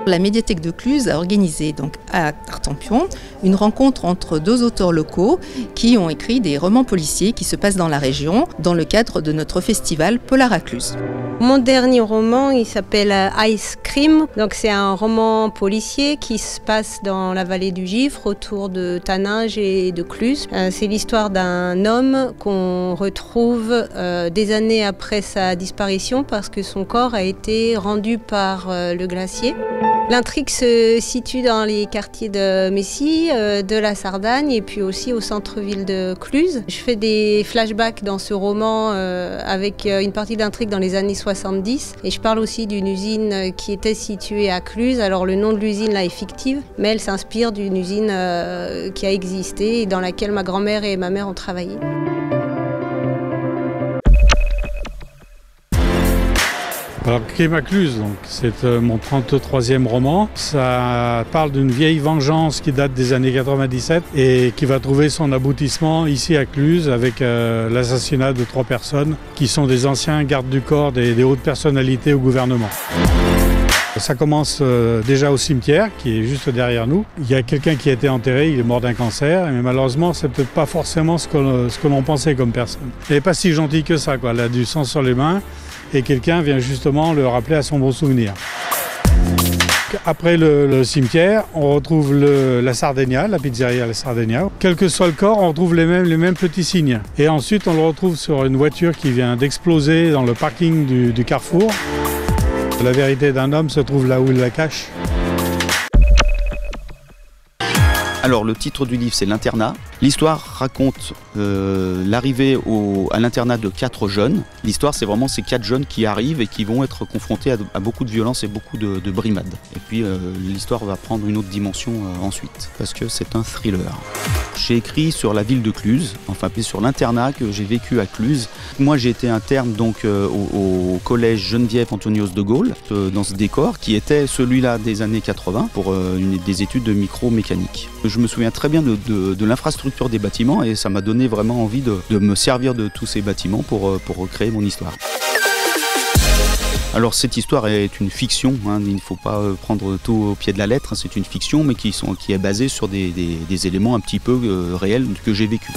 La médiathèque de Cluses a organisé donc à Artempion une rencontre entre deux auteurs locaux qui ont écrit des romans policiers qui se passent dans la région dans le cadre de notre festival Polar à Cluses. Mon dernier roman, il s'appelle Ice Cream. Donc c'est un roman policier qui se passe dans la vallée du Gifre, autour de Taninges et de Cluses. C'est l'histoire d'un homme qu'on retrouve des années après sa disparition parce que son corps a été rendu par le glacier. L'intrigue se situe dans les quartiers de Messy, de la Sardagne et puis aussi au centre-ville de Cluses. Je fais des flashbacks dans ce roman avec une partie d'intrigue dans les années 70 et je parle aussi d'une usine qui était située à Cluses. Alors le nom de l'usine là est fictive, mais elle s'inspire d'une usine qui a existé et dans laquelle ma grand-mère et ma mère ont travaillé. Alors, Crime à Cluses, c'est mon 33e roman. Ça parle d'une vieille vengeance qui date des années 97 et qui va trouver son aboutissement ici à Cluses avec l'assassinat de 3 personnes qui sont des anciens gardes du corps des hautes personnalités au gouvernement. Ça commence déjà au cimetière qui est juste derrière nous. Il y a quelqu'un qui a été enterré, il est mort d'un cancer, mais malheureusement c'est peut-être pas forcément ce que l'on pensait comme personne. Elle n'est pas si gentille que ça, quoi. Elle a du sang sur les mains et quelqu'un vient justement le rappeler à son bon souvenir. Après le cimetière, on retrouve la Sardegna, la pizzeria La Sardegna. Quel que soit le corps, on retrouve les mêmes petits signes. Et ensuite on le retrouve sur une voiture qui vient d'exploser dans le parking du carrefour. La vérité d'un homme se trouve là où il la cache. Alors le titre du livre c'est L'internat. L'histoire raconte l'arrivée à l'internat de 4 jeunes. L'histoire c'est vraiment ces 4 jeunes qui arrivent et qui vont être confrontés à beaucoup de violence et beaucoup de brimades. Et puis l'histoire va prendre une autre dimension ensuite parce que c'est un thriller. J'ai écrit sur la ville de Cluses, enfin sur l'internat que j'ai vécu à Cluses. Moi j'ai été interne donc au collège Geneviève Antonios de Gaulle dans ce décor qui était celui-là des années 80 pour des études de micro-mécanique. Je me souviens très bien de l'infrastructure des bâtiments et ça m'a donné vraiment envie de me servir de tous ces bâtiments pour recréer mon histoire. Alors cette histoire est une fiction, hein, il ne faut pas prendre tout au pied de la lettre, hein, c'est une fiction mais qui est basée sur des éléments un petit peu réels que j'ai vécu.